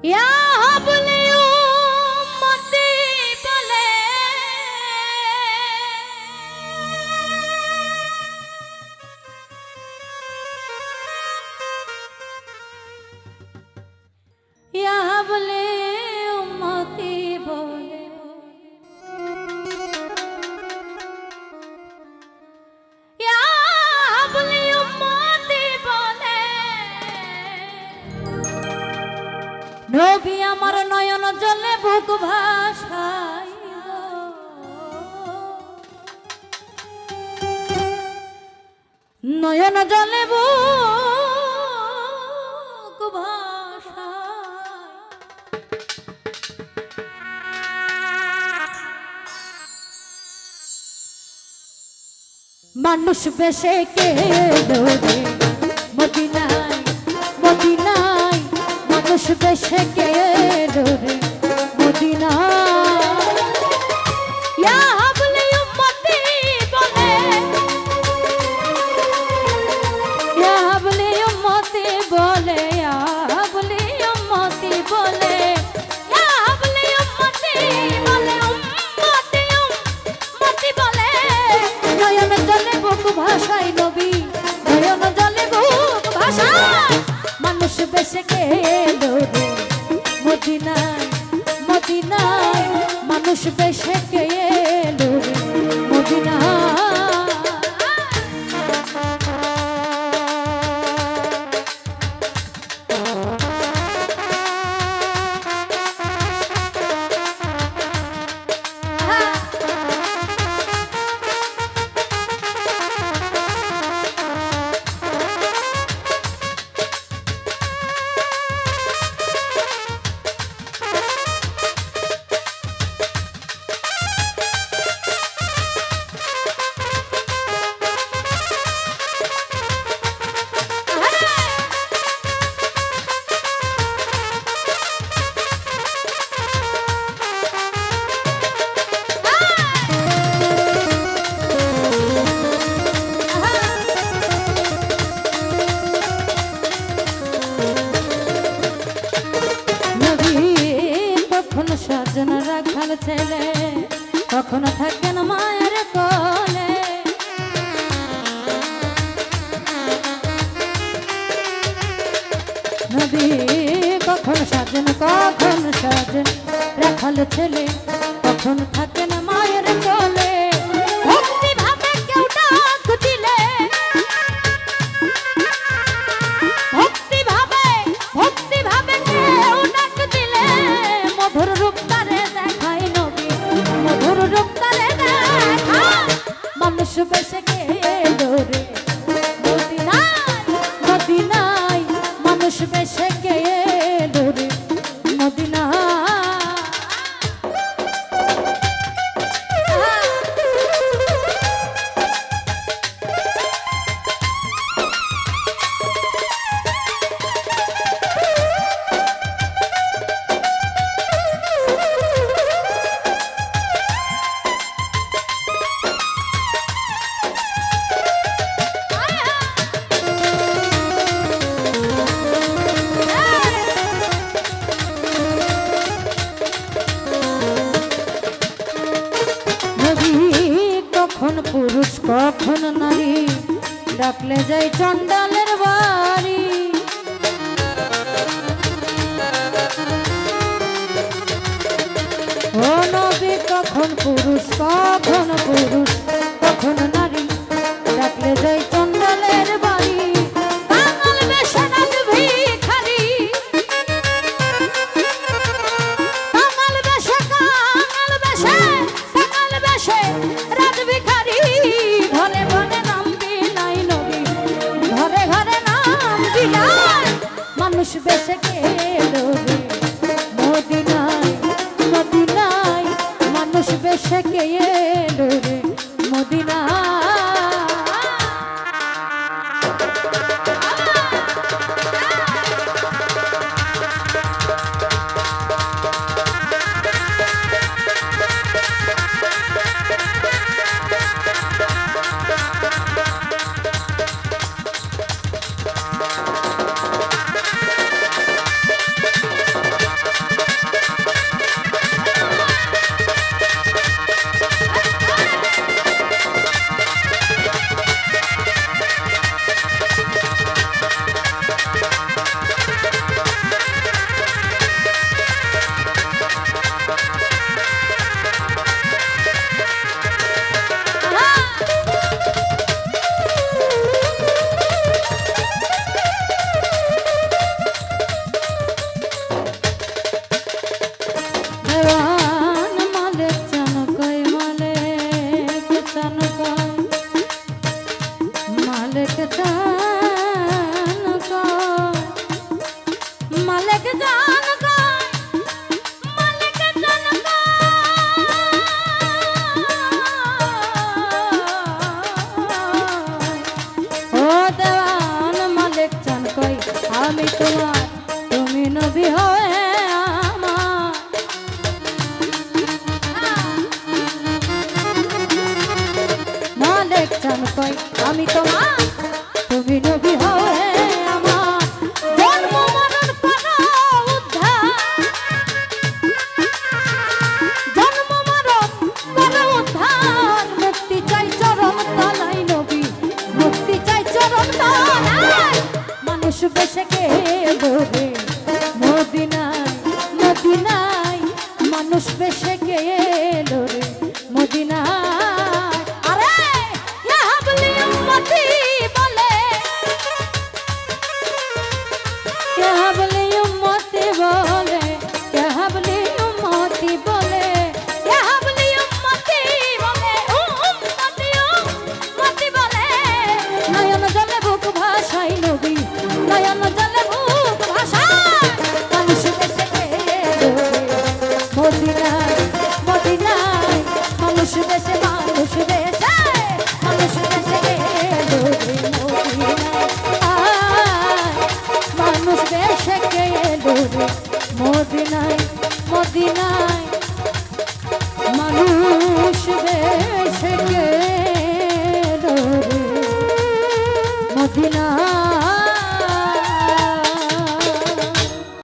ইয়া হাবলি উম্মতি বলে ইয়া হাবলি উম্মতি বলে ইয়া হাবলি উম্মতি বলে নবী আমার নয়ন জলে বুক ভাসায় নয়ন জলে বুক ভাসায় মানুষ বেশে কে দৌড়ে মদিনায় মদিনায় মানুষ বেশে কে দৌড়ে মদিনায় ইয়া হাবলি উম্মতি বলে ইয়া হাবলি উম্মতি বলে ইয়া হাবলি উম্মতি বলে ইয়া হাবলি উম্মতি বলে উম্মতি উম্মতি বলে নয়ন জলে বুক ভাসায় নবী নয়ন জলে বুক ভাসায় মানুষ বেশে কে দৌড়ে মদিনায় মদিনায় মানুষ বেশে কে দৌড়ে মদিনায় সাজন রাখাল ছেলে কখনো থাকেন মায়ের কোলে নবী কখন সাজন রাখাল ছেলে কখন থাকেন মায়ের কোলে ভক্তি ভাবে কেউ ডাক দিলে ভক্তি ভাবে কেউ ডাক দিলে মধুর রূপ তারে দেখায় নবী মধুর রূপ তারে দেখায় মানুষ বেশে কে দৌড়ে মদিনায় মদিনায় মানুষ বেশে কে দৌড়ে মদিনায় কখন পুরুষ কখন নারী ডাকলে যাই চন্ডালের বাড়ি ও নবী কখন পুরুষ কখন নারী ডাকলে যাই চন্ডালের বাড়ি কাঙাল বেশে নাচ ভিখারি কাঙাল বেশে রাজ ভিখারি ঘরে ঘরে নাম বিলাই নবী ঘরে ঘরে নাম বিলাই মানুষ বেশে কে দৌড়ে মদিনায় মদিনায় মানুষ বেশে কে দৌড়ে মদিনায় আমি তোমার তুমি নবী হয়ে আমার মালিক চান কই আমি তোমার তুমি নবী হয়ে আমার জন্ম মরণ করো উদ্ধার জন্ম মরণ করো উদ্ধার মুক্তি চাই চরণ তলায় নবী মুক্তি চাই চরণ তলায় মানুষ বেশে গেল রে মদিনায় মদিনায় মানুষ বেশে গেল রে মদিনায় আরে ইয়া হাবলি উম্মতি বলে ইয়া হাবলি উম্মতি বলে ইয়া হাবলি উম্মতি বলে ইয়া হাবলি উম্মতি বলে উম্মতি বলে নয়ন জলে বুক ভাসাই নবী নয়ন